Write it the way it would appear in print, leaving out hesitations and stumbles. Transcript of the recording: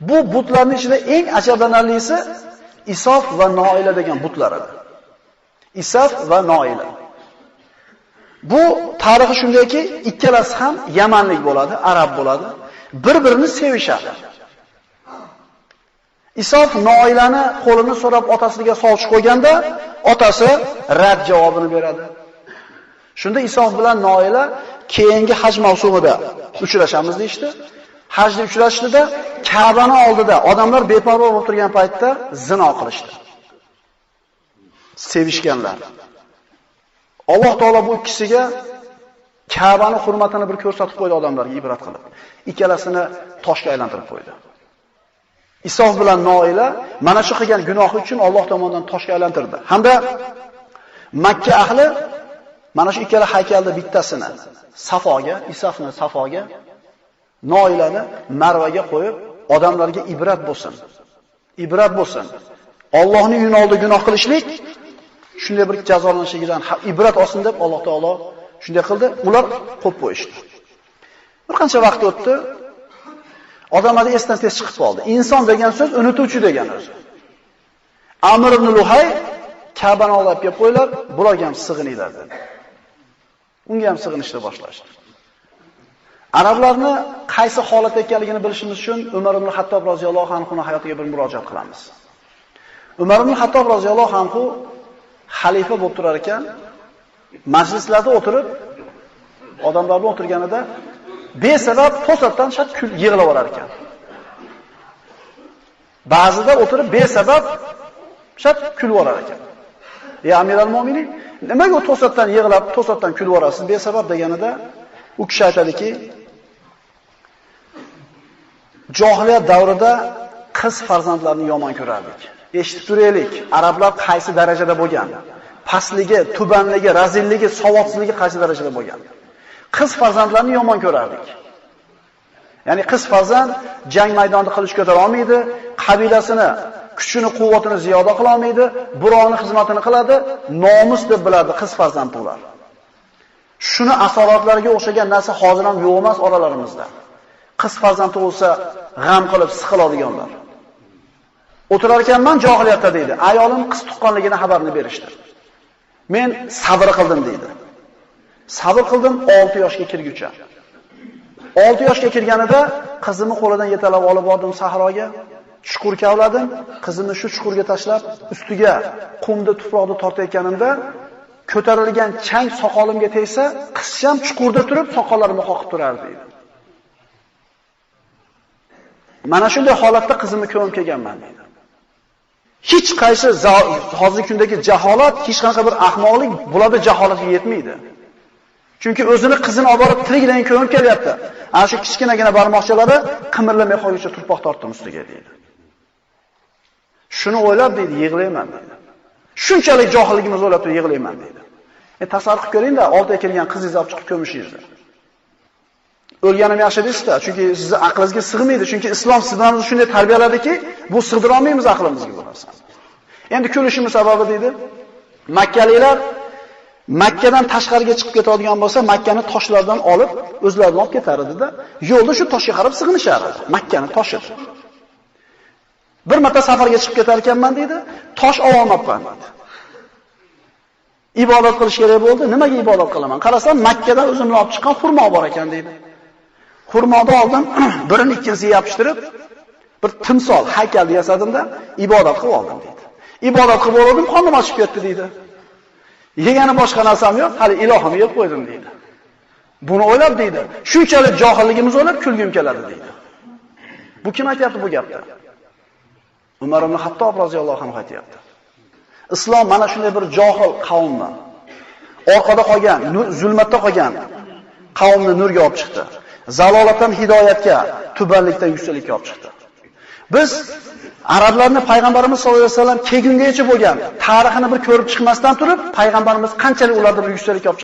Bu butlarning ichida eng ajablanarlisi Isof va Noila degan butlar edi. Isof va Noila. Bu tarixi shundayki, ikkalasi ham Yamanlik bo'ladi, arab bo'ladi. Bir-birini sevishadi. Isof Noilani qo'lini so'rab otasiga sovchi qo'yganda, otasi rad javobini beradi. Shunda Isof bilan Noila keyingi haj mavsumida uchrashamiz deydi. Hajda uchrashdida Ka'bani oldida odamlar beparvo bo'lib turgan paytda zino qilishdi. Sevishganlar. Alloh taolo bu ikkisiga Ka'bani hurmatini bir ko'rsatib qo'ydi odamlarga ibrat qilib. Ikkalasini toshga aylantirib qo'ydi. Isof bilan Noila mana shu qilgan gunohi uchun Alloh tomonidan toshga aylantirdi. Hamda Makka ahli mana shu ikkala haykalda bittasini Safoga, Isofni Safoga, Noilani Marvaga qo'yib, odamlarga ibrat bo'lsin. Ibrat bo'lsin. Allohning uyini oldida gunoh qilishlik shunday bir jazolanishidan ibrat olsin deb Alloh taolo shunday qildi. Ular qo'yib qo'yishdi. Bir qancha vaqt o'tdi. Odamlar esdan tez chiqib qoldi. Inson degan so'z unutuvchi degan o'zi. Amr ibn Luhay Ka'bani olib kelib qo'ylar, bularga ham sig'ininglar dedi. Unga ham sig'inishni boshlashdi. Arablarni qaysi holatda ekanligini bilishimiz uchun Umar ibn Hattob roziyallohu anhu hayotiga bir murojaat qilamiz. Umar ibn Hattob roziyallohu anhu xalifa bo'lib turar ekan, majlislarda o'tirib, odamlar bilan o'tirganida besabab to'satdan yig'lab olar ekan. Ba'zida o'tirib besabab kulib olar ekan. "Ey Amiral Mo'minin, nimaga to'satdan yig'lab, to'satdan kulib orasiz besabab?" deganida u kishi aytadiki, "Johiliyat davrida qiz farzandlarni yomon ko'rardik. Eshitib turaylik, arablar qaysi darajada bo'lgan? Pastligi, tubanligi, razilligi, savodsizligi qaysi darajada bo'lgan? Qiz farzandlarni yomon ko'rardik. Ya'ni qiz farzand jang maydonida qilich ko'tara olmaydi, qabilasini, kuchini, quvvatini ziyoda qila olmaydi, birovning xizmatini qiladi, nomus deb biladi qiz farzand ular. Shuni asoratlariga o'xshagan narsa hozir ham yo'q emas oralarimizda. Qiz farzand tug'ilsa g'am qilib siqiladiganlar. O'tirar ekanman johiliyatda deydi. Ayolim qiz tuqqanligini xabarini berishdi. Men sabr qildim deydi. Sabr qildim 6 yoshga kirguncha. 6 yoshga kirganida qizimni qo'lidan yetalab olib bordim sahroga, chuqur kavladim, qizimni shu chuqurga tashlab, ustiga qumni tuproqni tortayotganimda ko'tarilgan chang soqolimga tegsa, qizcham chuqurda turib soqollarimni qoqib turardi deydi. Mana shunday holatda qizimni ko'mib kelganman deydi. Hech qaysi hozirgi kundagi jaholat, hech qanaqa bir ahmoqlik bularda jaholatga yetmaydi. Chunki o'zini qizini olib borib tiriklayin ko'mib kelyapti. Ana shu kichkinagina barmoqchalari qimirlamay qolguncha turpoq tortdim ustiga deydi. Shuni o'ylab deydi, yig'layman deydi. Shunchalik johilligimiz o'ylab turib yig'layman deydi. Tasavvur qilib ko'ring-da, oldiga kelgan qizingizni olib chiqib ko'mishingizni. O'lganim yaxshi deysizda, chunki sizni aqlingizga sig'maydi, chunki islom sizlarni shunday tarbiyaladiki, bu sig'dira olmaymiz aqlimizga bu narsani. Endi kulishimiz sababi deydi, Makkaliklar Makkadan tashqariga chiqib ketadigan bo'lsa, Makkani toshlardan olib, o'zlaridan olib ketar edi-da, yo'lda shu toshga qarab sig'inishar edi, Makkani toshi. Bir marta safarga chiqib ketar ekanman deydi, tosh ololmabman deydi. Ibodat qilish kerak bo'ldi. Nimaga ibodat qilaman? Qarasam, Makkadan o'zimni olib chiqqan xurmo bor ekan deydi. Xurmoni oldim, birini ikkinchisiga yopishtirib, bir timsol haykal yasadimda ibodat qilib oldim deydi. Ibodat qilib oldim, qonim ochib ketdi deydi. Yegani boshqa narsam yo'q, hali ilohimni yeb qo'ydim deydi. Buni o'ylab deydi, shunchalik johilligimiz o'ylab kulgim keladi deydi. Bu kim aytayapti bu gapni? Umar ibn Hattob roziyallohu anhu aytayapti. Islom mana shunday bir johil qavmni, orqada qolgan, zulmatda qolgan qavmni nurga olib chiqdi. Zalolatdan hidoyatga, tubanlikdan yuksaklikka olib chiqdi. Biz arablarni payg'ambarimiz sollallohu alayhi vasallam kelgungacha bo'lgan tarixini bir ko'rib chiqmasdan turib, payg'ambarimiz qanchalik ularni bir yuksaklikka olib